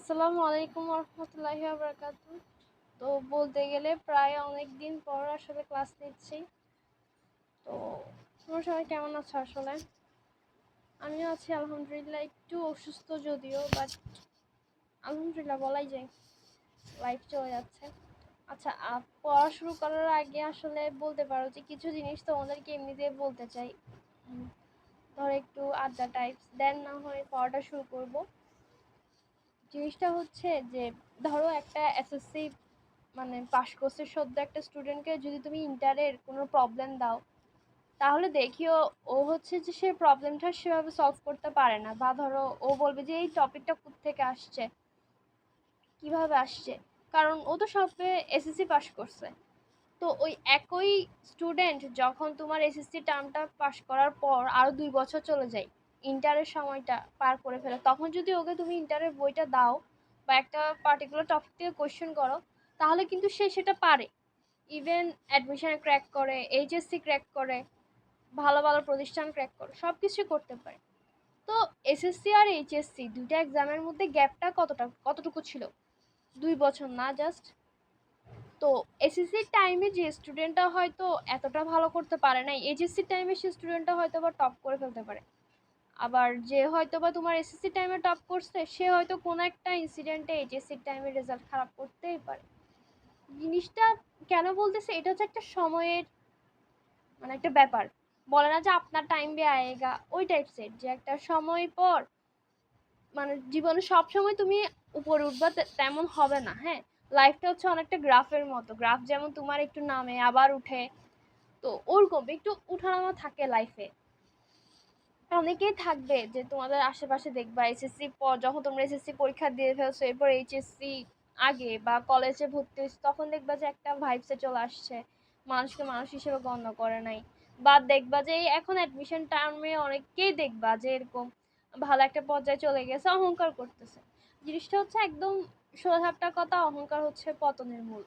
আসসালামু আলাইকুম রহমতুল্লাহি ওয়া তো বলতে গেলে প্রায় অনেক দিন পর আসলে ক্লাস নিচ্ছি। তো তোমরা সবাই কেমন আছো? আসলে আমিও আছি আলহামদুলিল্লাহ, একটু অসুস্থ যদিও, বাট আলহামদুলিল্লাহ বলাই যায়, লাইফ চলে যাচ্ছে। আচ্ছা, পড়া শুরু করার আগে আসলে বলতে পারো যে কিছু জিনিস তোমাদেরকে এমনিতে বলতে চাই। ধরো একটু আড্ডা টাইপস, দেন না হয় পড়াটা শুরু করব। জিনিসটা হচ্ছে যে ধরো একটা এসএসসি মানে পাশ কোর্সের সদ্য একটা স্টুডেন্টকে যদি তুমি ইন্টারের কোনো প্রবলেম দাও, তাহলে দেখিও ও হচ্ছে যে সে প্রবলেমটা সেভাবে সলভ করতে পারে না, বা ধরো ও বলবে যে এই টপিকটা কোত্থেকে আসছে, কিভাবে আসছে, কারণ ও তো সবে এসএসসি পাশ করছে। তো ওই একই স্টুডেন্ট যখন তোমার এসএসসি টার্মটা পাশ করার পর আরও 2 বছর চলে যায়, ইন্টারের সময়টা পার করে ফেলে, তখন যদি ওকে তুমি ইন্টারের বইটা দাও বা একটা পার্টিকুলার টপিক থেকে কোয়েশ্চেন করো, তাহলে কিন্তু সে সেটা পারে। ইভেন অ্যাডমিশন ক্র্যাক করে, এইচএসসি ক্র্যাক করে, ভালো ভালো প্রতিষ্ঠান ক্র্যাক করে, সব কিছুই করতে পারে। তো এসএসসি আর এইচএসসি দুইটা এক্সামের মধ্যে গ্যাপটা কতটুকু ছিল? 2 বছর না জাস্ট। তো এসএসসির টাইমে যে স্টুডেন্টটা হয়তো এতটা ভালো করতে পারে নাই, এইচএসসির টাইমে সে স্টুডেন্টটা হয়তো বা টপ করে ফেলতে পারে। আবার যে হয়তো বা তোমার এসএসসি টাইমে টপ করছে, সে হয়তো কোনো একটা ইনসিডেন্টে এইচএসসির টাইমে রেজাল্ট খারাপ করতেই পারে। জিনিসটা কেন বলতেছে, এটা হচ্ছে একটা সময়ের মানে একটা ব্যাপার। বলে না যে আপনার টাইম বে আয়েগা, ওই টাইপসের, যে একটা সময় পর মানে জীবনে সব সময় তুমি উপরে উঠবা তেমন হবে না। হ্যাঁ, লাইফটা হচ্ছে অনেকটা গ্রাফের মতো, গ্রাফ যেমন তোমার একটু নামে আবার উঠে, তো ওরকম একটু উঠানামা থাকে লাইফে। অনেকেই থাকবে যে তোমাদের আশেপাশে দেখবা এসএসসি পর, যখন তোমরা এসএসসি পরীক্ষা দিয়ে ফেলছো, এরপর এইচএসসি আগে বা কলেজে ভর্তি হয়েছে, তখন দেখবা যে একটা ভাইবসে চলে আসছে, মানুষকে মানুষ হিসেবে গণ্য করে নাই। বা দেখবা যে এখন অ্যাডমিশন টাইমে অনেককেই দেখবা যে এরকম ভালো একটা পর্যায়ে চলে গেছে, অহংকার করতেছে। জিনিসটা হচ্ছে একদম সোজাসাপটা কথা, অহংকার হচ্ছে পতনের মূল।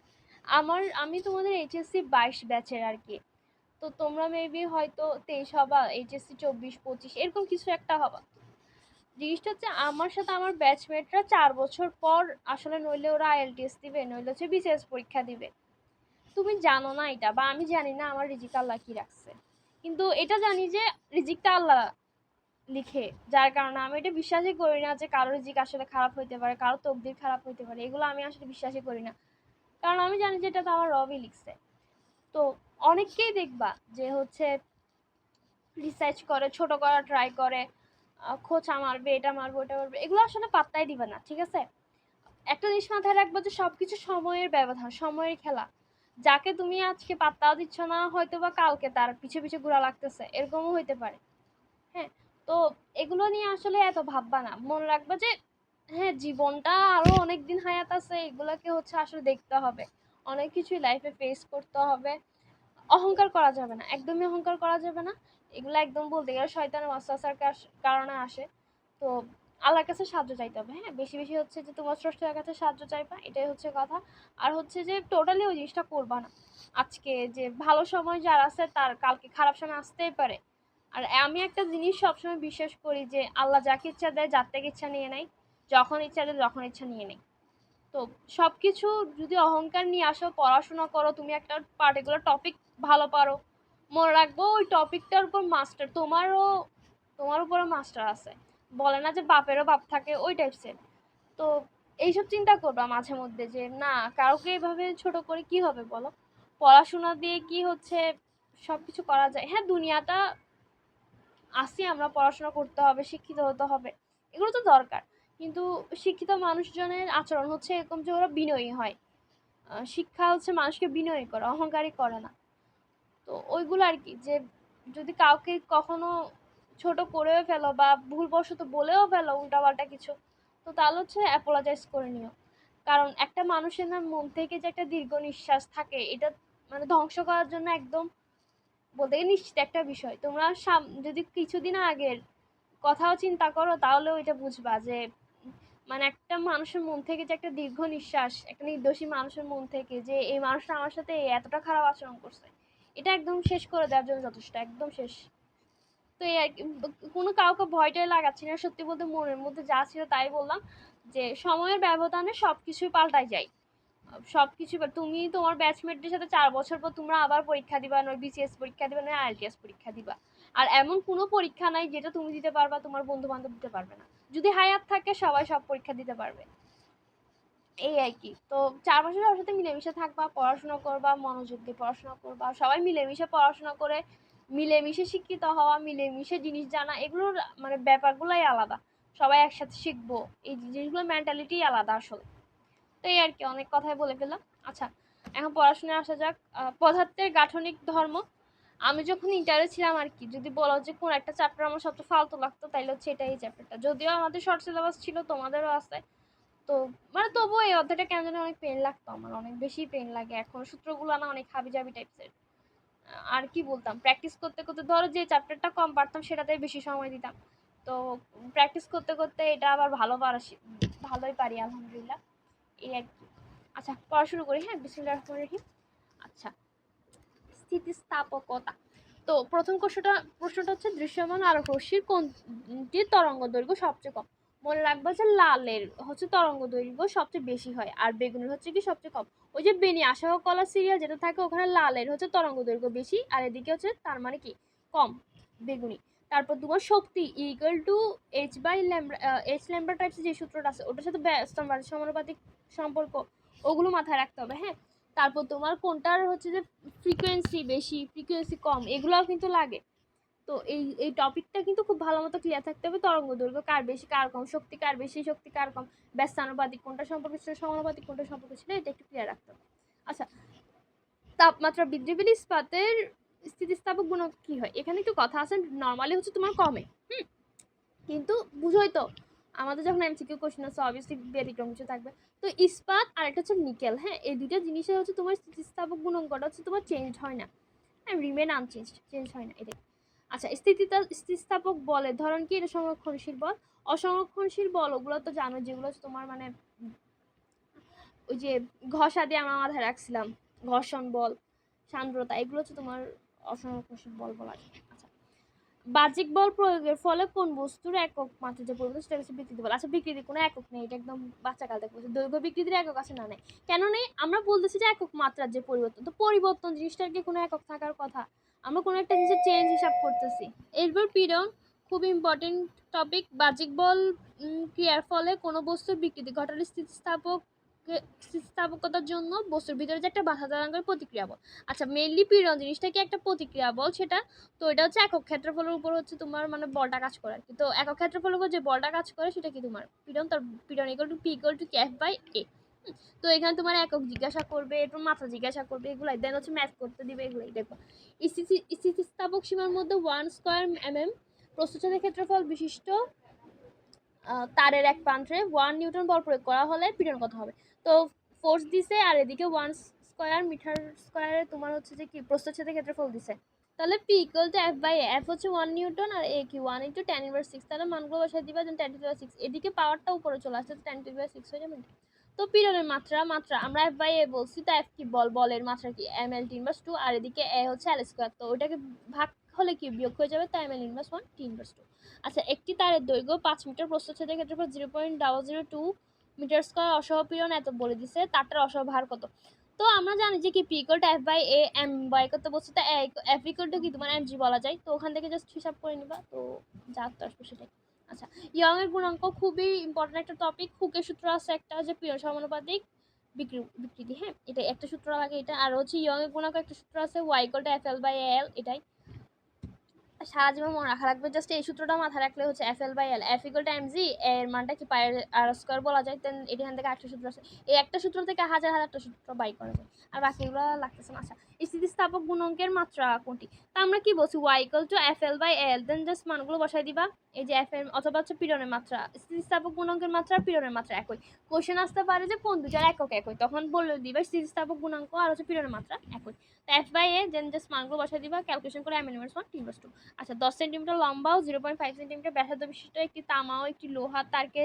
আমি তোমাদের এইচএসসি 22 ব্যাচের আর কি। তো তোমরা মেবি হয়তো 23 হবা, এইচএসসি 24-25 এরকম কিছু একটা হবা। জিনিসটা হচ্ছে আমার সাথে আমার ব্যাচমেটরা 4 বছর পর আসলে নইলে ওরা আইএলটিএস দিবে, নইলে হচ্ছে বিসিএস পরীক্ষা দিবে। তুমি জানো না এটা, বা আমি জানি না আমার রিজিক আল্লাহ কি রাখছে, কিন্তু এটা জানি যে রিজিকটা আল্লাহ লিখে। যার কারণে আমি এটা বিশ্বাসই করি না যে কারো রিজিক আসলে খারাপ হইতে পারে, কারো তকদির খারাপ হইতে পারে, এগুলো আমি আসলে বিশ্বাসই করি না। কারণ আমি জানি যে এটা তো আমার রবই লিখছে। তো অনেককেই দেখবা যে হচ্ছে রিসার্চ করে, ছোট করার ট্রাই করে, খোঁচা মারবে, এটা মারবে, ওটা মারবে, এগুলো আসলে পাত্তাই দিবে না, ঠিক আছে? একটা জিনিস মাথায় রাখবো যে সবকিছু সময়ের ব্যবধান, সময়ের খেলা। যাকে তুমি আজকে পাত্তাও দিচ্ছ না, হয়তো বা কালকে তার পিছে পিছে ঘোরা লাগতেছে, এরকমও হইতে পারে। হ্যাঁ, তো এগুলো নিয়ে আসলে এত ভাববা না, মনে রাখবা যে হ্যাঁ, জীবনটা আরো অনেক দিন হায়াত আছে, এগুলোকে হচ্ছে আসলে দেখতে হবে, অনেক কিছুই লাইফে ফেস করতে হবে। অহংকার করা যাবে না, একদমই অহংকার করা যাবে না। এগুলো একদম বলতে গেলে শয়তানের ওয়াসওয়াসার কারণে আসে। তো আল্লাহর কাছে সাহায্য চাইতে হবে। হ্যাঁ, বেশি বেশি হচ্ছে যে তোমার স্রষ্টার কাছে সাহায্য চাইবা, এটাই হচ্ছে কথা। আর হচ্ছে যে টোটালি ওই জিনিসটা করবা না। আজকে যে ভালো সময় যার আছে, তার কালকে খারাপ সময় আসতেই পারে। আর আমি একটা জিনিস সবসময় বিশ্বাস করি যে আল্লাহ যাকে ইচ্ছা দেয়, যার থেকে ইচ্ছা নিয়ে নেয়, যখন ইচ্ছা দেয় যখন ইচ্ছা নিয়ে নেয়। তো সবকিছু যদি অহংকার নিয়ে আসো, পড়াশোনা করো, তুমি একটা পার্টিকুলার টপিক ভালো পারো, মনে রাখবো ওই টপিকটার উপর মাস্টার তোমার উপরে মাস্টার আছে। বলে না যে বাপেরও বাপ থাকে, ওই টাইপসের। তো এইসব চিন্তা করবা মাঝে মধ্যে যে না, কাউকে এভাবে ছোট করে কি হবে বলো? পড়াশোনা দিয়ে কি হচ্ছে সবকিছু করা যায়? হ্যাঁ, দুনিয়াটা আসি, আমরা পড়াশোনা করতে হবে, শিক্ষিত হতে হবে, এগুলো তো দরকার। কিন্তু শিক্ষিত মানুষজনের আচরণ হচ্ছে এরকম যে ওরা বিনয়ী হয়। শিক্ষা হচ্ছে মানুষকে বিনয়ী করে, অহংকারী করে না। তো ওইগুলো আর কি, যে যদি কাউকে কখনো ছোট করেও ফেলো বা ভুলবশত বলেও ফেলো উল্টাপাল্টা কিছু, তো তাহলে হচ্ছে অ্যাপোলোজাইজ করে নিও। কারণ একটা মানুষের না মন থেকে যে একটা দীর্ঘ নিঃশ্বাস থাকে, এটা মানে ধ্বংস করার জন্য একদম বলতে গেলে নিশ্চিত একটা বিষয়। তোমরা যদি কিছুদিন আগের কথাও চিন্তা করো, তাহলে ওইটা বুঝবা যে মানে একটা মানুষের মন থেকে যে একটা দীর্ঘ নিঃশ্বাস, একটা নির্দোষী মানুষের মন থেকে যে এই মানুষটা আমার সাথে এতটা খারাপ আচরণ করছে, এটা একদম শেষ করে দেওয়ার জন্য যথেষ্ট, একদম শেষ। তো এই আর কি, কোনো কাউকে ভয়টাই লাগাচ্ছি না, সত্যি বলতে মনের মধ্যে যা ছিল তাই বললাম। যে সময়ের ব্যবধানে সব কিছুই পাল্টায় যায়। সব কিছু তুমি তোমার ব্যাচমেটদের সাথে 4 বছর পর তোমরা আবার পরীক্ষা দিবা, নয় বিসিএস পরীক্ষা দিবা, নয় আইএলটিএস পরীক্ষা দিবা। আর এমন কোনো পরীক্ষা নাই যেটা তুমি দিতে পারবা, তোমার বন্ধু বান্ধব দিতে পারবে না। যদি হায়াত থাকে সবাই সব পরীক্ষা দিতে পারবে, এই আর কি। তো 4 বছর সবার সাথে মিলেমিশে থাকবা, পড়াশোনা করবা, মনোযোগ দিয়ে পড়াশোনা করবা, সবাই মিলেমিশে পড়াশোনা করে মিলেমিশে শিক্ষিত হওয়া, মিলেমিশে জিনিস জানা, এগুলোর মানে ব্যাপারগুলোই আলাদা। সবাই একসাথে শিখবো, এই জিনিসগুলোর মেন্টালিটি আলাদা আসলে। তো এই আর কি, অনেক কথাই বলে ফেললাম। আচ্ছা, এখন পড়াশোনায় আসা যাক। পদার্থের গাঠনিক ধর্ম। আমি যখন ইন্টারে ছিলাম আর কি, যদি বলো যে কোন একটা চ্যাপ্টার আমার সবচেয়ে ফালতু লাগতো, তাইলে হচ্ছে এটাই চ্যাপ্টারটা। যদিও আমাদের শর্ট সিলেবাস ছিল, তোমাদেরও আছে, তো মানে তবুও এই অধ্যায়টা কেন জানি অনেক পেন লাগতো, আমার অনেক বেশি পেন লাগে এখন। সূত্রগুলো না অনেক হাবিজাবি টাইপসের। আর কি বলতাম, প্র্যাকটিস করতে করতে ধরো যে চ্যাপ্টারটা কম পারতাম সেটাতেই বেশি সময় দিতাম। তো প্র্যাকটিস করতে করতে এটা আবার ভালোই পারি আলহামদুলিল্লাহ, এই আর কি। আচ্ছা, পড়া শুরু করি। হ্যাঁ, বিসমিল্লাহির রহমানির রহিম। আচ্ছা, স্থিতিস্থাপকতা। তো প্রথম প্রশ্নটা হচ্ছে দৃশ্যমান আলোক রশ্মির কোনটির তরঙ্গ দৈর্ঘ্য সবচেয়ে কম। মনে রাখবা যে লালের হচ্ছে তরঙ্গ দৈর্ঘ্য সবচেয়ে বেশি হয়, আর বেগুনের হচ্ছে কি সবচেয়ে কম। ওই যে বেনি আশা ও কলা সিরিয়াল যেটা থাকে, ওখানে লালের হচ্ছে তরঙ্গ দৈর্ঘ্য বেশি, আর এদিকে হচ্ছে তার মানে কি কম, বেগুনি। তারপর তোমার শক্তি equal to H lambda types যে সূত্রটা আছে, ওটার সাথে ব্যস্ততার সমানুপাতিক সম্পর্ক, ওগুলো মাথায় রাখতে হবে। হ্যাঁ, তারপর তোমার কোনটার হচ্ছে যে ফ্রিকোয়েন্সি বেশি, ফ্রিকোয়েন্সি কম, এগুলোও কিন্তু লাগে। তো এই টপিকটা কিন্তু খুব ভালো মতো ক্লিয়ার থাকতে হবে। তরঙ্গ দৈর্ঘ্য কার বেশি কার কম, শক্তি কার বেশি শক্তি কার কম, ব্যস্তানুপাতিক কোনটা সম্পর্কে ছিল, সমানুপাতিক কোনটা সম্পর্কে ছিল, এটা একটু ক্লিয়ার রাখতে হবে। আচ্ছা, তাপমাত্রা বৃদ্ধি পেলে ইস্পাতের স্থিতিস্থাপক গুণক কি হয়? এখানে একটু কথা আছে, নর্মালি হচ্ছে তোমার কমে, কিন্তু বুঝোই তো আমাদের যখন এমসিকিউ কোশ্চেন আছে অবভিয়াসলি ব্যতিক্রম কিছু থাকবে। তো ইস্পাত আর একটা হচ্ছে নিকেল, হ্যাঁ, এই দুইটা জিনিসের হচ্ছে তোমার স্থিতিস্থাপক গুণাঙ্কটা হচ্ছে তোমার চেঞ্জ হয় না, রিমেন আনচেঞ্জ, চেঞ্জ হয় না এটাই। আচ্ছা, স্থিতিস্থাপক বলের ধরন কি? এটা সংরক্ষণশীল বল, অসংরক্ষণশীল বল ওগুলো তো জানো, যেগুলো তোমার মানে ওই যে ঘষা দিয়ে আমরা মাথায় রাখছিলাম, ঘর্ষণ বল, সান্দ্রতা, এগুলো হচ্ছে তোমার অসংরক্ষণশীল বল বলা যায়। আচ্ছা, বাহ্যিক বল প্রয়োগের ফলে কোন বস্তুর একক মাত্রা যে পরিবর্তন সেটা হচ্ছে বিকৃতি বল। আচ্ছা, বিকৃতির কোনো একক নেই, এটা একদম বাচ্চা কাল থেকে বলছে। দৈর্ঘ্য বিকৃতির একক আছে না? নেই। কেন নেই? আমরা বলতেছি যে একক মাত্রার যে পরিবর্তন, তো পরিবর্তন জিনিসটার কি কোনো একক থাকার কথা? আমরা কোনো একটা জিনিসের চেঞ্জ হিসাব করতেছি। এরপর পীড়ন, খুব ইম্পর্টেন্ট টপিক। বাহ্যিক বল ক্রিয়ার ফলে কোনো বস্তুর বিকৃতি ঘটালে স্থিতিস্থাপকতার জন্য বস্তুর ভিতরে যে একটা বাধা দাঁড়ান করে প্রতিক্রিয়া বল। আচ্ছা, মেইনলি পীড়ন জিনিসটা কি একটা প্রতিক্রিয়া বল, সেটা তো এটা হচ্ছে একক ক্ষেত্রফলের উপর হচ্ছে তোমার মানে বলটা কাজ করে আর কি। তো একক ক্ষেত্রফলের উপর যে বলটা কাজ করে সেটা কি তোমার পীড়ন, তার পীড়ন equal to P equal to F by A. তো এখানে তোমার একক জিজ্ঞাসা করবে, একটু মাত্রা জিজ্ঞাসা করবে, এগুলাই দেন হচ্ছে ম্যাথ করতে দিবে, এগুলাই দেখো। স্থিতিস্থাপক সীমার মধ্যে 1 স্কয়ার প্রস্থচ্ছেদের ক্ষেত্রফল বিশিষ্ট তারের এক প্রান্তে 1 নিউটন বল প্রয়োগ করা হলে পীড়ন কত হবে? তো ফোর্স দিছে, আর এদিকে 1 স্কয়ার মিটার স্কয়ারে তোমার হচ্ছে যে কি প্রস্থচ্ছেদের ক্ষেত্রফল দিছে। তাহলে P equal to F by F হচ্ছে 1 নিউটন, আর এ কি 1 ইন্টু 10 ইনভার্স 6। তাহলে মানগুলো বসাই দিবা, দেন 10 টু দি পাওয়ার 6, এদিকে পাওয়ারটা উপরে চলে আসছে, 10 টু দি পাওয়ার 6 হয়ে যাবে। তো পীড়নের মাত্রা আমরা এফ বাই এ বলছি, তো এফ কি বলের মাত্রা কি এম এল টি ইনভার্স 2, আর এদিকে এ হচ্ছে এল স্কয়ার, তো ওইটাকে ভাগ হলে কি বিয়োগ হয়ে যাবে, তাই M L inverse 1 T inverse 2। আচ্ছা, একটি তারের দৈর্ঘ্য 5 মিটার, প্রস্থচ্ছেদের ক্ষেত্রফল 0.002 মিটার স্কয়ার, অসহপীড়ন এত বলে দিছে, তারটার অসভার কত? তো আমরা জানি যে কি P equal to F by A, M by করতে বলছে, তো এফ ইকুয়াল টু কি তোমার এম জি বলা যায়, তো ওখান থেকে জাস্ট হিসাব করে নিবা, তো যা তো আসবে সেটাই। আচ্ছা, ইয়ং এর গুণাঙ্ক খুবই ইম্পর্টেন্ট একটা টপিক। হুকের সূত্র আছে একটা, যে পীড়ন সমানুপাতিক বিকৃতি, হ্যাঁ, এটা একটা সূত্র লাগে এটা। আর হচ্ছে ইয়ং এর গুণাঙ্ক একটা সূত্র আছে, Y equal to F L by L, এটাই সারা জীবন মনে রাখা লাগবে। জাস্ট এই সূত্রটা মাথায় রাখলে হচ্ছে F L by L, F equal to M G, এর মানটা কি পাই আর স্কয়ার বলা যায়, দেন এখান থেকে একটা সূত্র আছে, এই একটা সূত্র থেকে হাজার হাজারটা সূত্র বাই করা যায়, আর বাকিগুলো লাগতেছে না। আচ্ছা, স্থিতিস্থাপক গুণাঙ্কের মাত্রা কোনটি? তা আমরা কি বলছি, Y equal to F L by L, then just মানগুলো বসাই দিবা। এই যে এফ এল অথবা হচ্ছে পীড়নের মাত্রা, স্থিতিস্থাপক গুণাঙ্কের মাত্রা পীড়নের মাত্রা একই। কোশ্চেন আসতে পারে যে কোন দুটার একক একই, তখন বলে দিবা স্থিতিস্থাপক গুণাঙ্ক আর হচ্ছে পীড়নের মাত্রা একই। F by A, then just মানগুলো বসাই দিবা, ক্যালকুলেশন করে M N inverse 1 T inverse 2। আচ্ছা, 10 সেন্টিমিটার লম্বা ও 0.5 সেন্টিমিটার ব্যাসার্ধ বিশিষ্ট একটি তামা ও একটি লোহার তারকে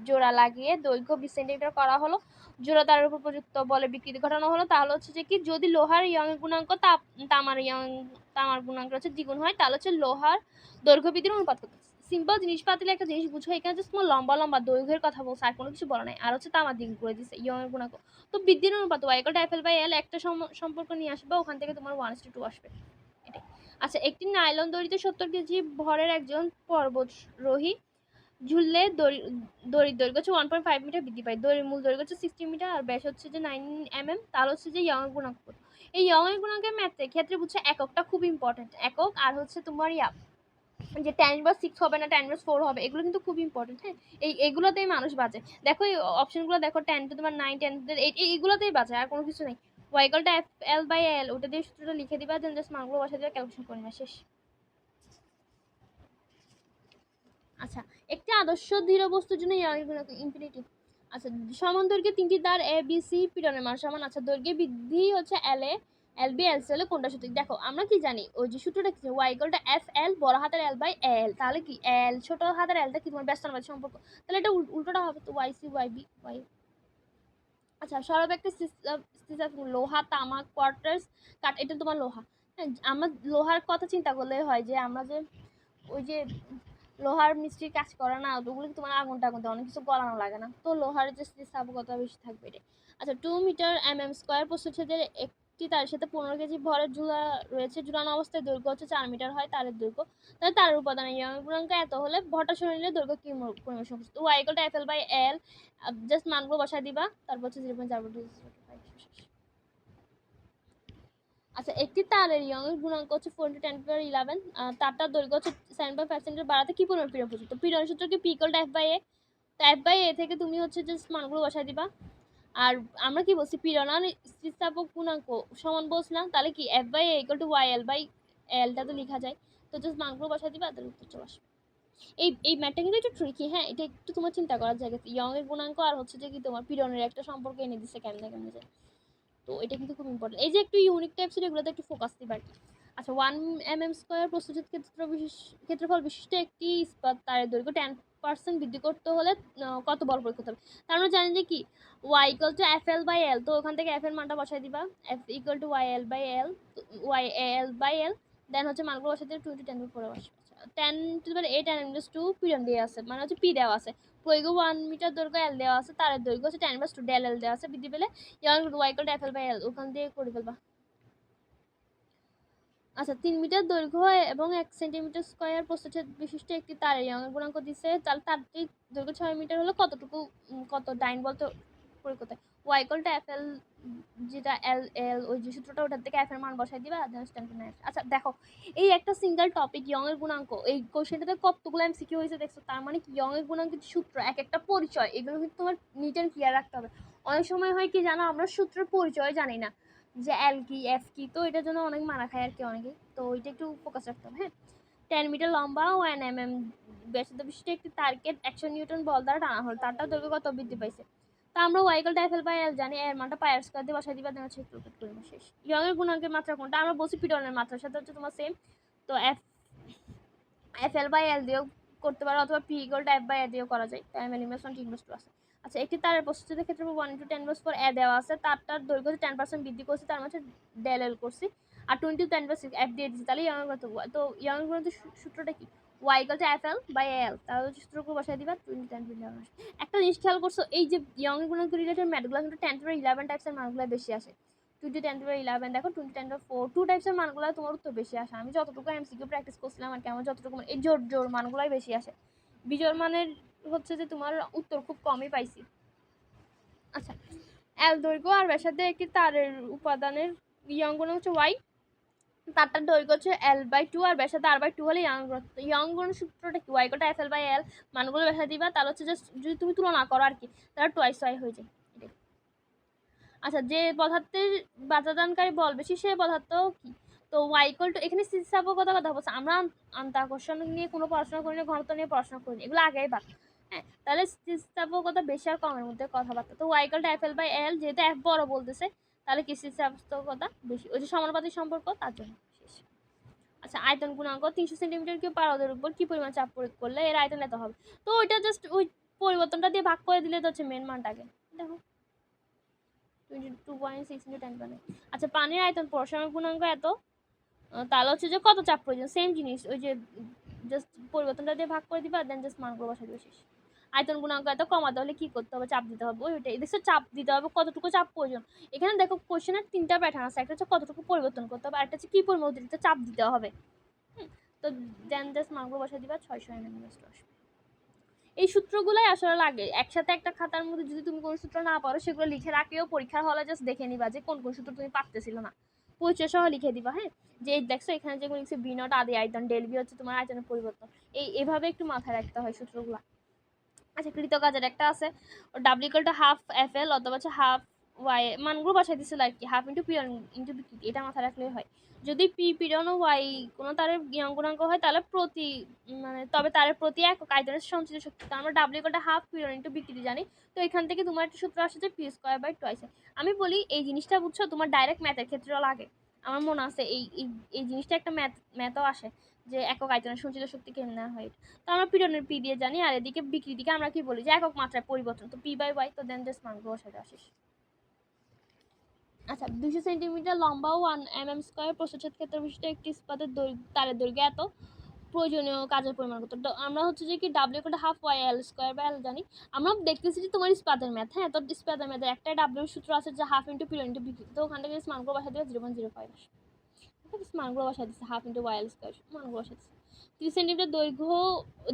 জোড়া লাগিয়ে দৈর্ঘ্য 20 সেন্টিমিটার করা হলো। জোড়া তারের উপর প্রযুক্ত বলে বিকৃতি ঘটানো হলো। তাহলে হচ্ছে যে কি, যদি লোহার ইয়ং গুণাঙ্ক তামার গুণাঙ্ক হচ্ছে দ্বিগুণ হয়, তাহলে হচ্ছে লোহার দৈর্ঘ্য বৃদ্ধির অনুপাত কত? সিম্পল জিনিস পাতিলে একটা জিনিস বুঝো, এখানে জাস্ট তোমার লম্বা লম্বা দৈর্ঘ্যের কথা বলছে, আর কোনো কিছু বলা নাই। আর হচ্ছে তামার দিক করে দিচ্ছে ইয়ং এর গুণাঙ্ক। তো বৃদ্ধির অনুপাত y = FL/L একটা সম্পর্ক নিয়ে আসবে, ওখান থেকে তোমার 1:2 আসবে এটাই। আচ্ছা, একটি নাইলন দড়িতে 70 কেজি ভরের একজন পর্বতারোহী ঝুললে দড়ির দৈর্ঘ্য হচ্ছে 1.5 মিটার বৃদ্ধি পায়। দড়ির মূল দৈর্ঘ্য হচ্ছে 60 মিটার আর ব্যাস হচ্ছে যে 9 mm। তাহলে হচ্ছে যে ইয়ং এর গুণাঙ্ক। এই ইয়ং এর গুণাঙ্কের ম্যাথের ক্ষেত্রে বুঝছো এককটা খুব ইম্পর্টেন্ট। একক আর হচ্ছে তোমার যে 10^6 হবে না 10^4 হবে, এগুলো কিন্তু খুব ইম্পর্টেন্ট। হ্যাঁ, এইগুলোতেই মানুষ বাঁচে। দেখো এই অপশনগুলো দেখো, 10 টু তোমার 9 10 এইগুলোতেই বাঁচে, আর কোনো কিছু নেই। y = FL/L ওটা দিয়ে সূত্রটা লিখে দিবা, দেন জাস্ট মানগুলো বসে দিয়ে ক্যালকুলেশন করে নেওয়া শেষ। আচ্ছা, একটি আদর্শ দৃঢ় বস্তুর জন্য ইয়ং এর গুণাঙ্ক ইনফিনিটি। আচ্ছা, সমান দৈর্ঘ্যে তিনটি তার এ বি সি পীড়নের মান সমান। আচ্ছা, দৈর্ঘ্যে বৃদ্ধি হচ্ছে এল এ, এল বি, এল সি হলে কোনটা সঠিক? দেখো আমরা কি জানি, ওই যে সূত্রটা কি, y = FL বড় হাতের L বাই L। তাহলে কি L ছোট হাতের Lটা কি তোমার ব্যস্তানুপাতিক সম্পর্ক, তাহলে এটা উল্টোটা হবে তো YC YB Y। আচ্ছা, সরব একটা লোহা, তামা, কোয়ার্টার্স, কাঠ, এটা তোমার লোহা। হ্যাঁ, আমার লোহার কথা চিন্তা করলে হয় যে আমরা যে ওই যে লোহার মিস্ত্রির কাজ করে না, ওগুলো তোমার আগুন টাগুন অনেক কিছু গলানো লাগে না, তো লোহার যে স্থিতিস্থাপকতা বেশি থাকবে এটা। আচ্ছা, 2 মিটার mm² প্রস্থচ্ছেদের একটি তারের সাথে 15 কেজি ভরের রয়েছে, ঝুলানো অবস্থায় দৈর্ঘ্য হচ্ছে 4 মিটার হয় তারের দৈর্ঘ্য। তাহলে তারের উপাদানের ইয়ং গুণাঙ্ক এত হলে ভরটা শরীরের দৈর্ঘ্য কি পরিমাণ সংশ্লিষ্ট? y = FL/L জাস্ট মানগুলো বসায় দিবা, তারপর হচ্ছে 0.025। আচ্ছা, একটি তারের ইয়ং এর গুণাঙ্ক হচ্ছে 4 × 10^11। তারটার দৈর্ঘ্য হচ্ছে 7.5 সেন্টিমিটার বাড়াতে কি পরিমাণ পীড়ন প্রযুক্ত? পীড়ন সূত্র কি P = F/A। তো F/A থেকে তুমি হচ্ছে জাস্ট মানগুলো বসায় দিবা। আর আমরা কি বলছি, পীড়ন আর স্থিতিস্থাপক গুণাঙ্ক সমান বলছিলাম, তাহলে কি F/A = YL/L টা তো লেখা যায়। তো জাস্ট মানগুলো বসায় দিবা, তাহলে উত্তর চলে আসবে। এই ম্যাথটা কিন্তু একটু ট্রিকি। হ্যাঁ, এটা একটু তোমার চিন্তা করার জায়গা। ইয়ং এর গুণাঙ্ক আর হচ্ছে যে কি তোমার পীড়নের একটা সম্পর্ক এনে দিচ্ছে কেমনে কেমনে যায়। তো এটা কিন্তু খুব ইম্পর্টেন্ট। এই যে একটু ইউনিক টাইপসের, এগুলোতে একটু ফোকাস দিবা আর কি। আচ্ছা, 1 mm² প্রস্থচ্ছেদ ক্ষেত্রফল বিশিষ্ট একটি ইস্পাত তারের দৈর্ঘ্য 10% বৃদ্ধি করতে হলে কত বল প্রয়োগ করতে হবে? তার আমরা জানি যে কি y = FL/L, তো ওখান থেকে f এর মানটা বসাই দিবা, f = YL/L, YL/L, দেন হচ্ছে মানগুলো বসাই দিলে 2 × 10^4 আসবে। 10^8 n/2 পীড়ন দেওয়া আছে, মানে হচ্ছে P দেওয়া আছে। প্রয়োগ 1 মিটার দৈর্ঘ্য L দেওয়া আছে, তারের দৈর্ঘ্য হচ্ছে 10/2 del L দেওয়া আছে। বৃদ্ধি পেলে y = FL/L ওখান দিয়ে করে ফেলবা। আচ্ছা, 3 মিটার দৈর্ঘ্য এবং 1 সেন্টিমিটার² প্রস্থচ্ছেদ বিশিষ্ট একটি তারের ইয়ং এর গুণাঙ্ক দিছে, তাহলে তারটির দৈর্ঘ্য 6 মিটার হলে কতটুকু কত ডাইন বলতে প্রয়োগ করতে? y = FL যেটা L ওই যে সূত্রটা, ওটার থেকে f এর মান বসাই দিবা, দেন স্ট্যান্ড। আচ্ছা দেখো, এই একটা সিঙ্গেল টপিক ইয়ং এর গুণাঙ্ক, এই কোশ্চেনটাতে কতগুলো এমসিকিউ হয়েছে দেখছো। তার মানে কি ইয়ং এর গুণাঙ্কের সূত্র, এক একটা পরিচয়, এগুলো কিন্তু তোমার নিট এন্ড ক্লিয়ার রাখতে হবে। অনেক সময় হয় কি জানো, আমরা সূত্রের পরিচয় জানি না, যে এল কি এফ কি, তো এটার জন্য অনেক মারা খায় আর কি অনেকে, তো ওইটা একটু ফোকাস রাখতে হবে। হ্যাঁ, 10 মিটার লম্বা ও 1 mm ব্যাসার্ধ বিশিষ্ট একটি তারকে 100 নিউটন বল দ্বারা টানা হল, তারটার দৈর্ঘ্য কত বৃদ্ধি পাইছে? তা আমরা y = FL/L জানি, এর মানটা πr² দিয়ে বসাই দিবা, দেন হচ্ছে ক্যালকুলেট করে নেবা শেষ। ইয়ং এর গুণাঙ্কের মাত্রা কোনটা? আমরা বলছি পীড়নের মাত্রার সাথে হচ্ছে তোমার সেম, তো FL/L দিয়েও করতে পারো, অথবা P = F/A দিয়েও করা যায়। টাইম এলিমিনেশন 3/2 আছে। আচ্ছা, একটি তারের প্রস্থচ্ছেদের ক্ষেত্রে 1 × 10^4 A দেওয়া আছে, তারটার দৈর্ঘ্য 10% বৃদ্ধি করছি, তার মানে del L করছি, আর 20 × 10^6 F দিয়ে দিচ্ছি, তাহলে ইয়ং এর গুণাঙ্ক। তো ইয়ং এর গুণাঙ্কের সূত্রটা কি? y = FL/L, তাহলে সূত্রগুলো বসাই দিবা, 20 × 10^11। একটা জিনিস খেয়াল করছো, এই যে ইয়ং এর গুণাঙ্ক রিলেটেড ম্যাথগুলো কিন্তু 10^11 টাইপসের মানগুলো বেশি আসে। 2 × 10^11 দেখো, 2 × 10^4 2 টাইপসের মানগুলো তোমার উত্তর বেশি আসে। আমি যতটুকু এমসিকিউ প্র্যাকটিস করছিলাম আর কি, আমার যতটুকু এই জোর মানগুলোই বেশি আসে। বিজোড় মানের হচ্ছে যে তোমার উত্তর খুব কমই পাইছি। আচ্ছা, L দৈর্ঘ্য আর ব্যাসার্ধের একটি তারের উপাদানের ইয়ং গুণ হচ্ছে y, তারটার দৈর্ঘ্য হচ্ছে L/2 আর ব্যাসার্ধ R/2 হলে ইয়ং গুণ সূত্রটা কি? y = FL/L মানগুলো ব্যাসার্ধ দিবা, তাহলে হচ্ছে জাস্ট যদি তুমি তুলনা করো আর কি, তাহলে টুয়াইস y হয়ে যায়। আচ্ছা, যে পদার্থের বাধাদানকারী বল বেশি সে পদার্থ কি? তো y = এখানে স্থিতিস্থাপকতার কথা বলছে, আমরা আন্তঃআকর্ষণ নিয়ে কোনো পড়াশোনা করি না, ঘনত্ব নিয়ে পড়াশোনা করি না, এগুলো আগেই বাদ। হ্যাঁ, তাহলে স্থিতিস্থাপকতা বেশি আর কমের মধ্যে কথাবার্তা। তো y = FL/L, যেহেতু f বড় বলতেছে, তাহলে কি স্থিতিস্থাপকতা বেশি, ওই যে সমানুপাতিক সম্পর্ক, তার জন্য শেষ। আচ্ছা, আয়তন গুণাঙ্ক 300 সেন্টিমিটার কিউব পারদের উপর কি পরিমাণ চাপ প্রয়োগ করলে এর আয়তন এত হবে? তো ওইটা জাস্ট ওই পরিবর্তনটা দিয়ে ভাগ করে দিলে তো হচ্ছে মেন মানটাকে দেখো, 22.6 × 10^9। আচ্ছা, পানির আয়তন প্রসারণ গুণাঙ্ক এত, তাহলে হচ্ছে যে কত চাপ প্রয়োজন? সেম জিনিস, ওই যে জাস্ট পরিবর্তনটা দিয়ে ভাগ করে দিবা, দেন জাস্ট মানগুলো বসাই দিবা, শেষ। আয়তন গুণাঙ্ক এত কমাতে হলে কি করতে হবে, চাপ দিতে হবে, ওইটাই দেখছো, চাপ দিতে হবে, কতটুকু চাপ প্রয়োজন। এখানে দেখো কোশ্চেনের 3টা প্যাটার্ন আছে, একটা হচ্ছে কতটুকু পরিবর্তন করতে হবে, আরেকটা হচ্ছে কি পরিমাণ অতিরিক্ত চাপ দিতে হবে। তো দেন জাস্ট মানগুলো বসাই দিবা, 600 mm আসবে। এই সূত্রগুলোই আসলে লাগে একসাথে একটা খাতার মধ্যে, যদি তুমি কোনো সূত্র না পারো সেগুলো লিখে রাখলেও পরীক্ষার হলে জাস্ট দেখে নিবা যে কোন কোন সূত্র তুমি পারতেছিল না, পরিচয় সহ লিখে দিবা। হ্যাঁ, যে দেখছো এখানে যেগুলো লিখছে বি নট আদি আয়তন, ডেল বি হচ্ছে তোমার আয়তনের পরিবর্তন, এভাবে একটু মাথায় রাখতে হয় সূত্রগুলো। আচ্ছা, কৃতকাজের একটা আছে, W equal to half F L অথবা হচ্ছে হাফ ওয়াই, মানগুলো বসাই দিছিল আর কি, হাফ ইন্টু পিরিয়ড ইন্টু বিকৃতি, এটা মাথায় রাখলেই হয়। যদি পি পিরিয়ড ও ওয়াই কোনো তারের গুণাঙ্ক হয় তাহলে প্রতি তবে তারের প্রতি একক আয়তনের সঞ্চিত শক্তি, তো আমরা W equal to half period into বিকৃতি জানি। তো এখান থেকে তোমার একটা সূত্র আসছে যে পি স্কোয়ার বাই টুয়াইস। আমি বলি এই জিনিসটা বুঝছো, তোমার ডাইরেক্ট ম্যাথের ক্ষেত্রেও লাগে, আমার মনে আছে এই জিনিসটা একটা ম্যাথও আসে, যে একক আয়তনের সঞ্চিত শক্তি কেমন নেওয়া হয়। তো আমরা পিরিয়ডের পি দিয়ে জানি, আর এদিকে বিকৃতিকে আমরা কি বলি, যে একক মাত্রায় পরিবর্তন, তো পি বাই ওয়াই। তো দেন জাস্ট মানগুলো বসাতে আসিস। আচ্ছা, 200 সেন্টিমিটার লম্বা ও 1 mm স্কয়ার প্রস্থচ্ছেদ ক্ষেত্র বিশিষ্ট একটি ইস্পাতের তারের দৈর্ঘ্য এত, প্রয়োজনীয় কাজের পরিমাণ কত। তো আমরা হচ্ছে যে কি W equal to half Y L square by L জানি। আমরা দেখতেছি যে তোমার ইস্পাতের ম্যাথ, হ্যাঁ, তো ইস্পাতের ম্যাথের একটা ডাব্লিউ সূত্র আছে যে হাফ ইন্টু পিরিয়ড ইন্টু বিকৃতি, তো ওখান থেকে মানগুলো বসাই দেবে 0.05 আসে। মানগুলো বসাই দিচ্ছে half into Y L square, মানগুলো বসাই দিচ্ছে। 30 সেন্টিমিটার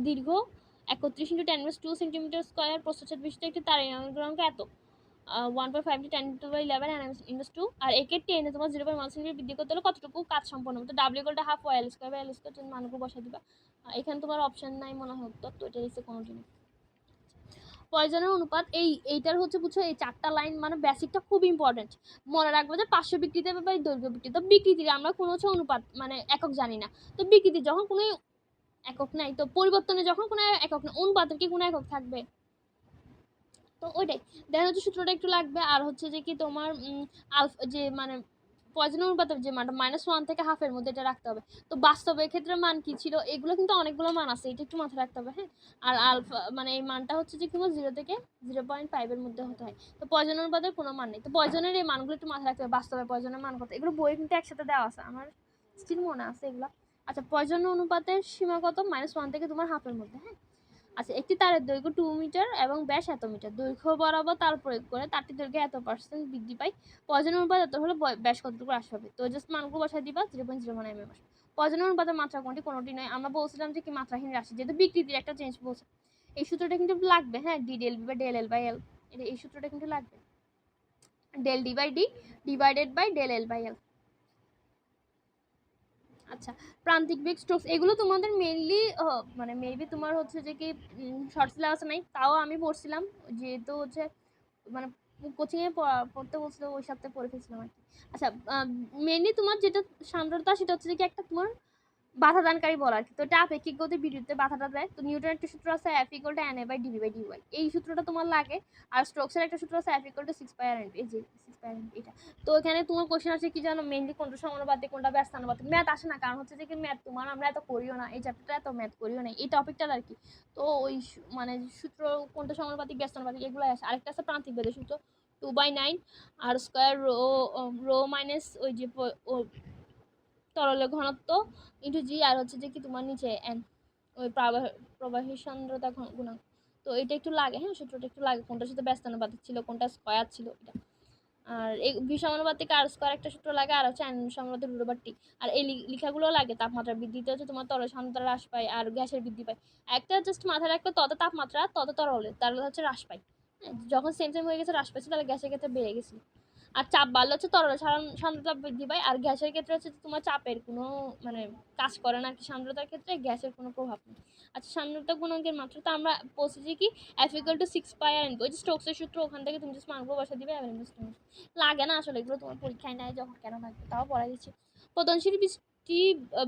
দীর্ঘ 31 ইন্টু 10⁻² সেন্টিমিটার স্কয়ার প্রস্থচ্ছেদ বিশিষ্ট একটি তারের গুণাঙ্ক এত, 1.5 × 10⁻11 n/2, আর একে টেনে তোমার 0.1 সেন্টিমিটার বৃদ্ধি করতে হলে কতটুকু কাজ সম্পন্ন হবে। তো W equal to half Y L square by L square, তুমি মানগুলো বসাই দিবা। এখানে তোমার অপশন নাই মনে হতো, তো এটা হচ্ছে কোনোটি নেই। পয়জনের অনুপাত এইটার হচ্ছে বুঝছো, এই 4টা লাইন মানে বেসিকটা খুব ইম্পর্টেন্ট, মনে রাখবো যে 500 বিকৃতি বা দৈর্ঘ্য বিকৃতি। তো বিকৃতির আমরা কোনো হচ্ছে অনুপাত মানে একক জানি না, তো বিকৃতি যখন কোনো একক নাই, তো পরিবর্তনে যখন কোনো একক না, অনুপাতের কি কোনো একক থাকবে, তো ওইটাই। দেখা হচ্ছে সূত্রটা একটু লাগবে, আর হচ্ছে যে কি তোমার আলফা যে মানে পয়জন অনুপাতের যে মানটা -1 থেকে হাফের মধ্যে এটা রাখতে হবে। তো বাস্তবের ক্ষেত্রে মান কি ছিল, এগুলো কিন্তু অনেকগুলো মান আছে, এটা একটু মাথায় রাখতে হবে। হ্যাঁ, আর আলফা মানে এই মানটা হচ্ছে যে তোমার 0 থেকে 0.5 এর মধ্যে হতে হয়। তো পয়জন অনুপাতের কোনো মান নেই, তো পয়জনের এই মানগুলো একটু মাথায় রাখতে হবে, বাস্তবে পয়জনের মান কত, এগুলো বই কিন্তু একসাথে দেওয়া আছে, আমার স্টিল মনে আছে এগুলো। আচ্ছা, পয়জন অনুপাতের সীমা কত, -1 থেকে তোমার হাফের মধ্যে। হ্যাঁ, আচ্ছা, একটি তারের দৈর্ঘ্য 2 মিটার এবং ব্যাস এত মিটার, দৈর্ঘ্য বরাবর তার প্রয়োগ করে তারটির দৈর্ঘ্য এত% বৃদ্ধি পায়, পয়জনের অনুপাত এত হলে ব্যাস কতটুকু হ্রাস পাবে। তো জাস্ট মানগুলো বসাই দিবা, 0.01 mm আসবে। পয়জনের অনুপাতের মাত্রা কোনোটি নয়, আমরা বলছিলাম যে কি মাত্রাহীন রাশি, যেহেতু বিকৃতির একটা চেঞ্জ বলছে, এই সূত্রটা কিন্তু লাগবে। হ্যাঁ, ডি ডেল বি বা ডেল এল বাই এল, এই সূত্রটা কিন্তু লাগবে, del D by D divided by del L by L. আচ্ছা, প্রান্তিক বেগ, স্ট্রোকস, এগুলো তোমাদের মেইনলি মানে মেবি তোমার হচ্ছে যে কি শর্ট সিলেবাসে নাই, তাও আমি পড়ছিলাম যেহেতু হচ্ছে মানে কোচিংয়ে পড়তে বলছিল, ওই সপ্তাহে পড়ে ফেলছিলাম আর কি। আচ্ছা, মেইনলি তোমার যেটা সান্দ্রতা সেটা হচ্ছে যে কি একটা তোমার বাধা দানকারী বল আর কি, তো এটা আপেক্ষিক গতির বিরুদ্ধে বাধাটা দেয়। তো নিউটনের একটা সূত্র আছে F = na/dv/dy, এই সূত্রটা তোমার লাগে। আর স্টোকসের একটা সূত্র আছে F = 6πr/n, এই যে 6πr/n এটা। তো এখানে তোমার কোশ্চেন আছে কি জানো, মেইনলি কোনটা সমানুপাতিক কোনটা ব্যস্তানুপাতিক, ম্যাথ আসে না, কারণ হচ্ছে যে কি ম্যাথ তোমার আমরা এত করিও না, এই চ্যাপ্টারটা এত ম্যাথ করিও না, এই টপিকটা আর কি। তো ওই মানে সূত্র কোনটা সমানুপাতিক ব্যস্তানুপাতিক এগুলো আছে। আরেকটা আছে প্রান্তিক বেগের সূত্র, 2/9 আর স্কয়ার রো মাইনাস ওই যে তরলের ঘনত্ব ইন্টু জি, আর হচ্ছে যে কি তোমার নিচে এন, ওই প্রবাহী সান্দ্রতা গুণাঙ্ক। তো এটা একটু লাগে, হ্যাঁ, সূত্রটা একটু লাগে, কোনটার সাথে ব্যস্তানুপাতিক ছিল কোনটা স্কয়ার ছিল এটা। আর এই ভি সমানুপাতিক আর স্কয়ার একটা সূত্র লাগে, আর হচ্ছে এন সমানুপাতিক রুট/টি। আর এই লেখাগুলো লাগে, তাপমাত্রা বৃদ্ধিতে হচ্ছে তোমার তরল সান্দ্রতা হ্রাস পায় আর গ্যাসের বৃদ্ধি পায়। একটা জাস্ট মাথায় রাখবে, তত তাপমাত্রা তত তরল হচ্ছে হ্রাস পায়। যখন সেম হয়ে গেছে হ্রাস পাইছে, তাহলে গ্যাসের ক্ষেত্রে বেড়ে গেছে। আর চাপ বাড়লে হচ্ছে তরলের সান্দ্রতা বৃদ্ধি পায়, আর গ্যাসের ক্ষেত্রে হচ্ছে তোমার চাপের কোনো মানে কাজ করে না আর কি, সান্দ্রতার ক্ষেত্রে গ্যাসের কোনো প্রভাব নেই। আচ্ছা, সান্দ্রতা গুণাঙ্কের মাত্রা তো আমরা বলছি কি F = 6πr/n, ওই যে স্টোকসের সূত্র, ওখান থেকে তুমি জাস্ট মানগুলো বসা দিবে। লাগে না আসলে, এগুলো তোমার পরীক্ষায় নেয় যখন, কেন লাগবে, তাও পড়াই দিচ্ছি। পতনশীল বৃষ্টি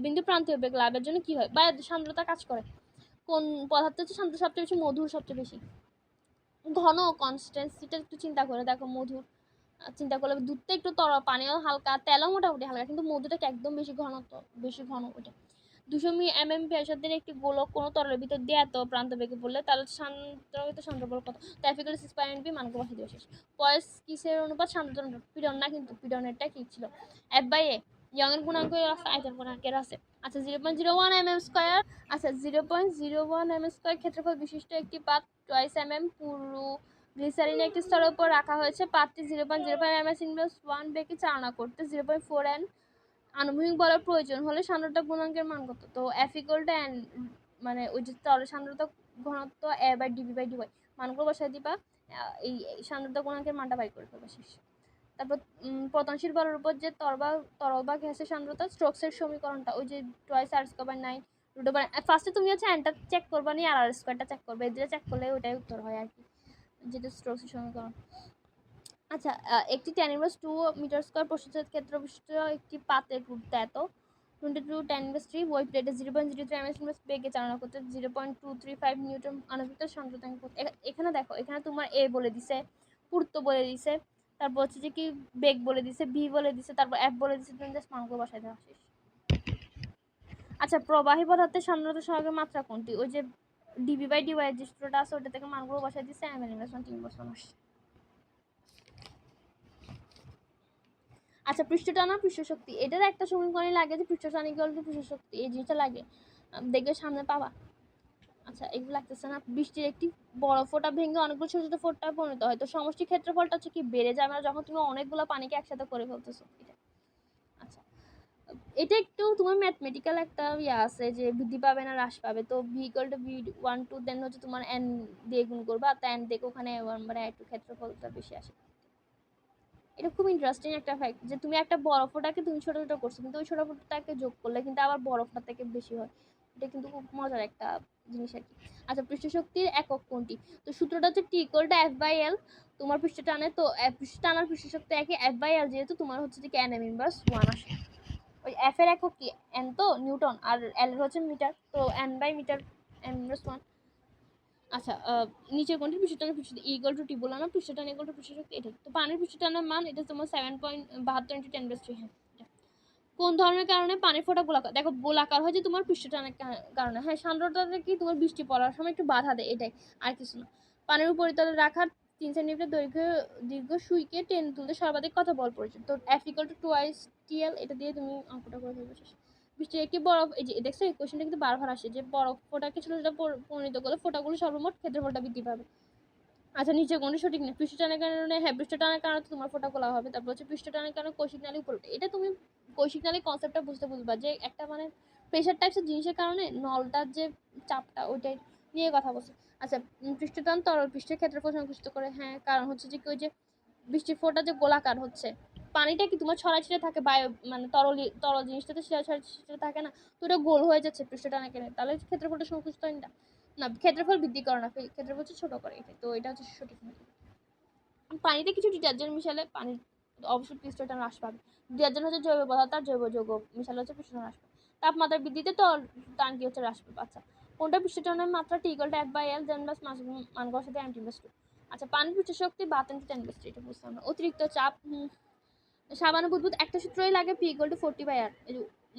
বিন্দু প্রান্তীয় বেগ লাভের জন্য কি হয়, বা সান্দ্রতা কাজ করে কোন পদার্থ হচ্ছে সান্দ্রতা সবচেয়ে বেশি, মধুর সবচেয়ে বেশি ঘন, কনসিস্টেন্সিটা একটু চিন্তা করে দেখো, মধুর চিন্তা করলে দুধটা একটু পানিও হালকা, তেলও মোটামুটি হালকা, কিন্তু মধুটাকে একদম বেশি ঘন ওটা। 200 mm ব্যাসার্ধের একটি গোলক কোনো তরলের ভিতর দিয়ে এত প্রান্ত বেগে পড়লে তাহলে সান্দ্র বল কত, তো F = 6πr/n মানকে বসে দিও শেষ। পয়েস কিসের অনুপাত, সান্দ্রতা অনুপাত, পীড়ন না, কিন্তু পীড়নেরটা কি ছিল F/a, ইয়ংয়ের গুণাঙ্কের আছে, আয়তন গুণাঙ্কের আছে। আচ্ছা 0.01 mm স্কয়ার। আচ্ছা 0.01 mm স্কয়ার ক্ষেত্রফল বিশিষ্ট একটি পাত 2 mm পুরু গ্লিসারিন একটি স্তরের উপর রাখা হয়েছে। পাতটি 0.05 ms ইনভার্স 1 বেগে চালনা করতে 0.4 n আনুভূমিক বলের প্রয়োজন হলে সান্দ্রতা গুণাঙ্কের মান কত? তো F = n, মানে ওই যে তরল সান্দ্রতা ঘনত্ব A/dB/dy মানগুলো বসায় দিবা, এই সান্দ্রতা গুণাঙ্কের মানটা বাই করে ফেলবা শেষ। তারপর পতনশীল বলের উপর যে তরল বা গ্যাসের সান্দ্রতা, স্টোকসের সমীকরণটা ওই যে 2r²/9 ফার্স্টে তুমি হচ্ছে এনটা চেক করবা নি আর আর স্কয়ারটা চেক করবে, এই দুটো চেক করলে ওইটাই উত্তর হয় আর কি, যেটা স্টোকসের সমীকরণ। আচ্ছা একটি 10^2 মিটার স্কয়ার প্রস্থচ্ছেদ ক্ষেত্র বিশিষ্ট একটি পাতের গুরুত্ব এত 22 10^3 ওই প্লেটে 0.03 ms বেগে চালনা করতে 0.235 নিউটন আণবিক সান্দ্রতা। এখানে দেখো, এখানে তোমার এ বলে দিছে, পুরুত্ব বলে দিছে, তারপর হচ্ছে যে কি বেগ বলে দিছে, বি বলে দিছে, তারপর এফ বলে দিছে, তুমি জাস্ট মানগুলো বসাই দেওয়া শেষ। আচ্ছা প্রবাহী পদার্থের সান্দ্রতা সহগের মাত্রা কোনটি? ওই যে dB/dy যে সূত্রটা আছে ওটা থেকে মানগুলো বসাই দিছে, ml/3 আসে। আচ্ছা পৃষ্ঠটানা পৃষ্ঠ শক্তি, এটার একটা সমীকরণই লাগে যে পৃষ্ঠটান ইকুয়াল টু পৃষ্ঠ শক্তি, এই জিনিসটা লাগে, দেখবে সামনে পাবা। আচ্ছা এগুলো লাগতেছে না। বৃষ্টির একটি বড় ফোঁটা ভেঙে অনেকগুলো ছোট ছোট ফোঁটায় পরিণত হয়, তো সমষ্টি ক্ষেত্রফলটা হচ্ছে কি বেড়ে যায় মানে যখন তুমি অনেকগুলো পানিকে একসাথে করে ফেলতেছো এটা। আচ্ছা এটা একটু তোমার ম্যাথমেটিক্যাল একটা ইয়ে আছে যে বৃদ্ধি পাবে না হ্রাস পাবে, তো v = v1 2 দেন হচ্ছে তোমার n দিয়ে গুণ করবা, তো n দেখো ওখানে মানে একটু ক্ষেত্রফলটা বেশি আসে। এটা খুব ইন্টারেস্টিং একটা ফ্যাক্ট যে তুমি একটা বরফটাকে তুমি ছোট ছোট করছো কিন্তু ওই ছোট ফোঁটাটাকে যোগ করলে কিন্তু আবার বরফটা থেকে বেশি হয়, এটা কিন্তু খুব মজার একটা জিনিস আর কি। আচ্ছা পৃষ্ঠ শক্তির একক কোনটি? তো সূত্রটা হচ্ছে T = F/L তোমার পৃষ্ঠ টানে, তো পৃষ্ঠ টানার পৃষ্ঠ শক্তি একই, F/L যেহেতু তোমার হচ্ছে যে n m−1 আসে। ওই F এর একক কি n, তো নিউটন, আর L এর হচ্ছে মিটার, তো n/মিটার m−1। আচ্ছা নিচের কোনটি পৃষ্ঠটানের পৃষ্ঠ E = T বললাম না, পৃষ্ঠটান = পৃষ্ঠ শক্তি এটা। তো পানির পৃষ্ঠটানের মান এটা তোমার 7.72 × 10^3। হ্যাঁ কোন ধরনের কারণে পানির ফোঁটা গোলাকার? দেখো গোলাকার হয় যে তোমার পৃষ্ঠটানের কারণে। হ্যাঁ সান্দ্রতাটা কি তোমার বৃষ্টি পড়ার সময় একটু বাধা দেয়, এটাই আর কিছু না। পানির উপরিতলে রাখার 3 সেন্টিমিটার দীর্ঘ সুইকে টেনে তুলতে সর্বাধিক কত বল প্রয়োজন? তো F = 2/TL, এটা দিয়ে তুমি অঙ্কটা করে ফেলবে শেষ। বৃষ্টির একটি বরফ, এই যে দেখছো এই কোশ্চেনটা কিন্তু বারবার আসে যে বরফ ফোঁটাকে ছোট ছোট পরিণত করলে ফোঁটাগুলো সর্বমোট ক্ষেত্রফলটা বৃদ্ধি পাবে। আচ্ছা নিচে কোনটি সঠিক না? পৃষ্ঠটানের কারণে, হ্যাঁ পৃষ্ঠটানের কারণে তোমার ফোঁটা গোলা হবে। তারপর হচ্ছে পৃষ্ঠটানের কারণে কৌশিক নালী উপরে ওঠে। এটা তুমি কৌশিক নালী কনসেপ্টটা বুঝবা যে একটা মানে প্রেশার টাইপসের জিনিসের কারণে নলটার যে চাপটা ওইটাই নিয়ে কথা বলছে। আচ্ছা পৃষ্ঠটান তরল পৃষ্ঠের ক্ষেত্রফল সংকুচিত করে, হ্যাঁ কারণ হচ্ছে যে কি ওই যে বৃষ্টির ফোঁটা যে গোলাকার হচ্ছে, পানিটা কি তোমার ছড়াই ছিটে থাকে বায়ু মানে তরল জিনিসটাতে ছড়াই ছিটে থাকে না, তো ওটা গোল হয়ে যাচ্ছে পৃষ্ঠটানের কারণে, তাহলে ক্ষেত্রফলটা সংকুচিত হয় না, না ক্ষেত্রফল বৃদ্ধি করে না, ক্ষেত্রফল হচ্ছে ছোট করে, তো এটা হচ্ছে সঠিক। পানিতে কিছু ডিটারজেন্ট মিশালে পানির অবশ্যই পৃষ্ঠটান হ্রাস পাবে। ডিটারজেন্ট হচ্ছে জৈব পদার্থ আর জৈব যৌগ মিশালে হচ্ছে পৃষ্ঠটান হ্রাস পাবে। তাপমাত্রা বৃদ্ধিতে তো টান কি হচ্ছে হ্রাস পাবে। আচ্ছা কোনটা পৃষ্ঠটানের মাত্রা T = F/L দেন বাস মানগুলোর সাথে m/2। আচ্ছা পানির পৃষ্ঠ শক্তি 10^3 এটা বুঝলাম না। অতিরিক্ত চাপ সাবান বুদবুদ একটা সূত্রই লাগে P = 40/R,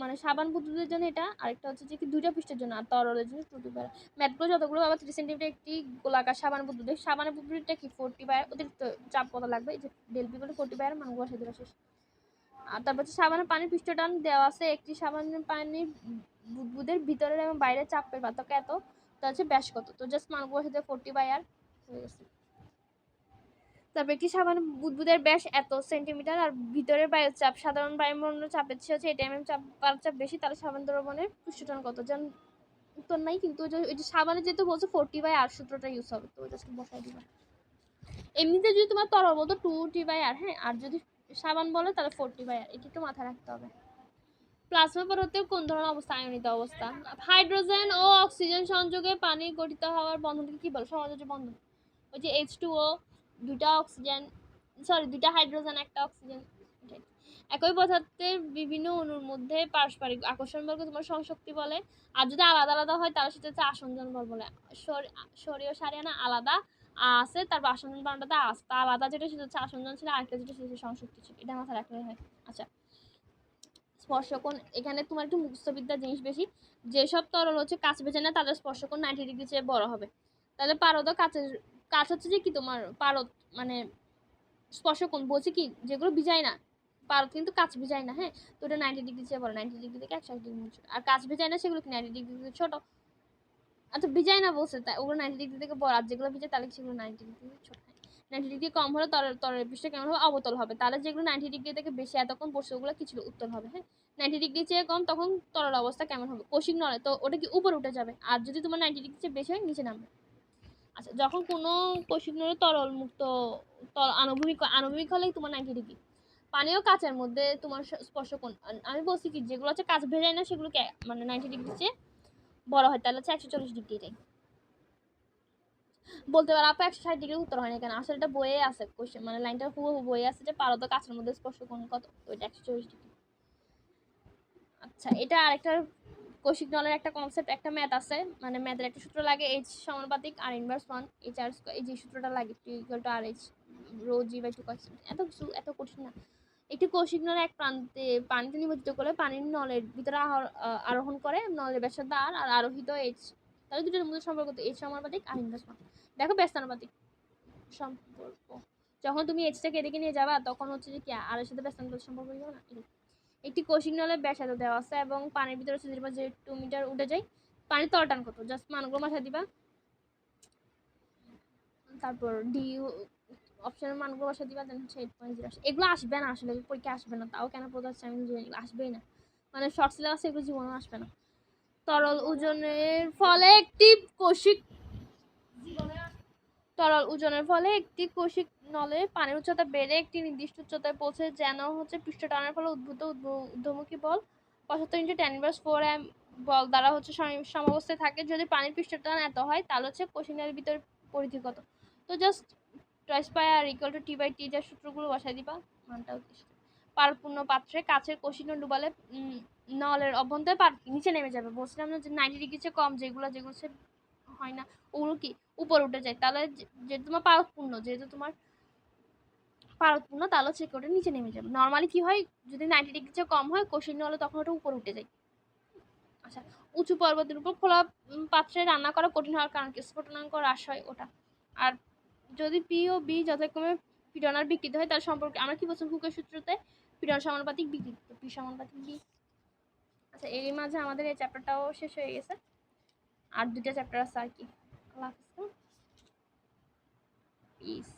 মানে সাবান বুদবুদের জন্য এটা, আরেকটা হচ্ছে যে কি দুইটা পৃষ্ঠের জন্য, আর তরলের জন্য 2/R। ম্যাথগুলো যতগুলো আবার 3 সেন্টিমিটার একটি গোলাকার সাবান বুদবুদের, সাবানের বুদবুদটা কি 40/R, অতিরিক্ত চাপ কত লাগবে, এই যে del P = 40/R মানগুলো সাথে দেওয়া শেষ। আর তারপর হচ্ছে সাবানের পানির পৃষ্ঠটান দেওয়া আছে, একটি সাবানের পানির বুদবুদের ভিতরের এবং বাইরের চাপের পার্থক্য এত, তা হচ্ছে ব্যাস কত, তো জাস্ট মানগুলো সাথে 40/R হয়ে গেছে। তারপর একটি সাবান বুদবুদের ব্যাস এত সেন্টিমিটার আর ভিতরের বায়ুর চাপ সাধারণ বায়ুমণ্ডলের চাপের চেয়ে হচ্ছে 8 mm চাপ বেশি, তাহলে সাবান দ্রবণের পৃষ্ঠটান কত? যেন উত্তর নাই কিন্তু ওই যে সাবানে যেহেতু বলছে 40/R সূত্রটা ইউজ হবে, তো জাস্ট বসাই দিবা। এমনিতে যদি তোমার তরল বলতো 2T/R, হ্যাঁ আর যদি সাবান বলে তাহলে 40/R, এটা একটু মাথায় রাখতে হবে। প্লাজমা পদার্থের কোন ধরনের অবস্থা? আয়নিত অবস্থা। হাইড্রোজেন ও অক্সিজেন সংযোগে পানি গঠিত হওয়ার বন্ধনকে কি বলে? সহযোগী বন্ধন। ওই যে H2O, দুইটা অক্সিজেন, সরি দুইটা হাইড্রোজেন একটা অক্সিজেন। একই পদার্থের বিভিন্ন অণুর মধ্যে পারস্পরিক আকর্ষণ বলকে তোমার সংশক্তি বলে, আর যদি আলাদা আলাদা হয় তাহলে সেটা হচ্ছে আসঞ্জন বল বলে। সরিয় সারিয়ানা আলাদা আছে, তারপর আসঞ্জন বানানোটা আছে, তা আলাদা যেটা সেটা হচ্ছে আসঞ্জন ছিল, আরেকটা যেটা সেটা সংশক্তি ছিল, এটা মাথায় রাখলে হয়। আচ্ছা স্পর্শকোণ, এখানে তোমার একটু মুখস্থবিদ্যার জিনিস বেশি, যেসব তরল হচ্ছে কাছ বেছে না তাদের স্পর্শকোণ 90 ডিগ্রি চেয়ে বড় হবে। তাহলে পারদ কাছের কাছ হচ্ছে যে কি তোমার পারদ মানে স্পর্শকোণ বলছে কি যেগুলো ভিজায় না পারদ কিন্তু কাঁচ ভেজায় না, হ্যাঁ, তো ওটা 90 ডিগ্রি চেয়ে বড়, 90 ডিগ্রি থেকে 160 ডিগ্রি ছোট। আর কাঁচ ভেজায় না সেগুলো কি 90 ডিগ্রি থেকে ছোট। আচ্ছা ভিজায় না বলছে, তাই ওগুলো 90 ডিগ্রি থেকে বড়, আর যেগুলো ভিজে তাহলে সেগুলো 90 ডিগ্রি থেকে ছোট। 90 ডিগ্রি কম হলে তরলের পৃষ্ঠ কেমন হবে, অবতল হবে। তাহলে যেগুলো 90 ডিগ্রি থেকে বেশি এতক্ষণ বসে ওগুলো কিছু উত্তল হবে, হ্যাঁ। 90 ডিগ্রি চেয়ে কম তখন তরল অবস্থা কেমন হবে, কৌশিক নলে, তো ওটা কি উপরে উঠে যাবে। আর যদি তোমার 90 ডিগ্রি চেয়ে বেশি হয় নিচে নামবে। আচ্ছা যখন কোনো কৌশিক নলে তরল মুক্ত আণবিক হলেই তোমার 90 ডিগ্রি। পানি ও কাচের মধ্যে তোমার স্পর্শ কোণ, আমি বলছি কি যেগুলো হচ্ছে কাচ ভেজায় না সেগুলো মানে 90 ডিগ্রি চেয়ে বড় হয়, তাহলে হচ্ছে 140 ডিগ্রি। বলতে পারো আপু 160 ডিগ্রি উত্তর হয় না কেন, আসলে এটা বইয়ে আছে কোশ্চেন, মানে লাইনটা পুরো বইয়ে আছে যে পারদ কাছের মধ্যে স্পর্শ কোণ কত, তো এটা 140 ডিগ্রি। আচ্ছা এটা আরেকটা কৌশিক নলের একটা কনসেপ্ট, একটা ম্যাথ আছে, মানে ম্যাথের একটা সূত্র লাগে, এইচ সমানুপাতিক আর ইনভার্স 1 এইচ আর স্কয়ার, এই যে সূত্রটা লাগে T equal to R H rho G by 2 cos, এত কিছু এত কঠিন না। একটি কৌশিক নলের এক প্রান্তে পানিতে নিমজ্জিত করে পানির নলের ভিতরে আরোহণ করে নলের ব্যাসার্ধ আর আরোহিত এইচ, তাহলে দুটোর মধ্যে সম্পর্ক তো এইচ সমানুপাতিক আর ইনভার্স 1। দেখো ব্যস্তানুপাতিক সম্পর্ক, যখন তুমি এইচটাকে এদিকে নিয়ে যাবা তখন হচ্ছে যে কি আর এর সাথে ব্যস্তানুপাতিক সম্পর্ক হইব না। একটি কৌশিক নলের ব্যাসার্ধ দেওয়া আছে এবং পানির ভিতরে 0.02 মিটার উঠে যায়, পানির তলটান কত, জাস্ট মানগুলো মাথায় দিবা, তারপর ডি অপশনের মানগুলো বসে দিবা, দেন হচ্ছে 8.0। এগুলো আসবে না আসলে পরীক্ষা আসবে না, তাও কেন বোঝাচ্ছে আমি জানি, এগুলো আসবেই না, মানে শর্ট সিলেবাসে এগুলো জীবনে আসবে না। তরল ওজনের ফলে একটি কৌশিক তরল ওজনের ফলে একটি কৌশিক নলে পানির উচ্চতা বেড়ে একটি নির্দিষ্ট উচ্চতায় পৌঁছে, যেন হচ্ছে পৃষ্ঠ টানের ফলে উদ্ভূত ঊর্ধ্বমুখী বল 75 × 10⁻⁴ বল দ্বারা হচ্ছে সমাবস্থায় থাকে। যদি পানির পৃষ্ঠ টান এত হয় তাহলে হচ্ছে কৌশিক নলের ভিতরে পরিধি কত, তো just twice pi R equal to T by T, যা সূত্রগুলো বসাই দিবা, মানটা পারপূর্ণ পাত্রে কাছের কৌশিক নল ডুবালে নলের অভ্যন্তরে নিচে নেমে যাবে। বলছিলাম না যে 90 ডিগ্রি চেয়ে কম যেগুলো হয় না ওগুলো কি উপরে উঠে যায়, তাহলে যেহেতু তোমার পারদপূর্ণ তাহলে হচ্ছে ওটা নিচে নেমে যাবে। নর্মালি কি হয় যদি 90 ডিগ্রি চেয়ে কম হয় কৌশিক নলে তখন ওটা উপরে উঠে যায়। আচ্ছা উঁচু পর্বতের উপর খোলা পাত্রে রান্না করা কঠিন হওয়ার কারণ কি, স্ফুটনাঙ্ক হ্রাস হয় ওটা। আর যদি পি ও বি যথাক্রমে পীড়ন আর বিকৃত হয় তার সম্পর্কে আমরা কি বলছি, হুকের সূত্রতে পীড়ন সমানুপাতিক বিকৃত, পি সমানুপাতিক বি। আচ্ছা এরই মাঝে আমাদের এই চ্যাপ্টারটাও শেষ হয়ে গেছে, আর দুটো চ্যাপ্টার আছে আর কি। আল্লাহ হাফিজ, পিস।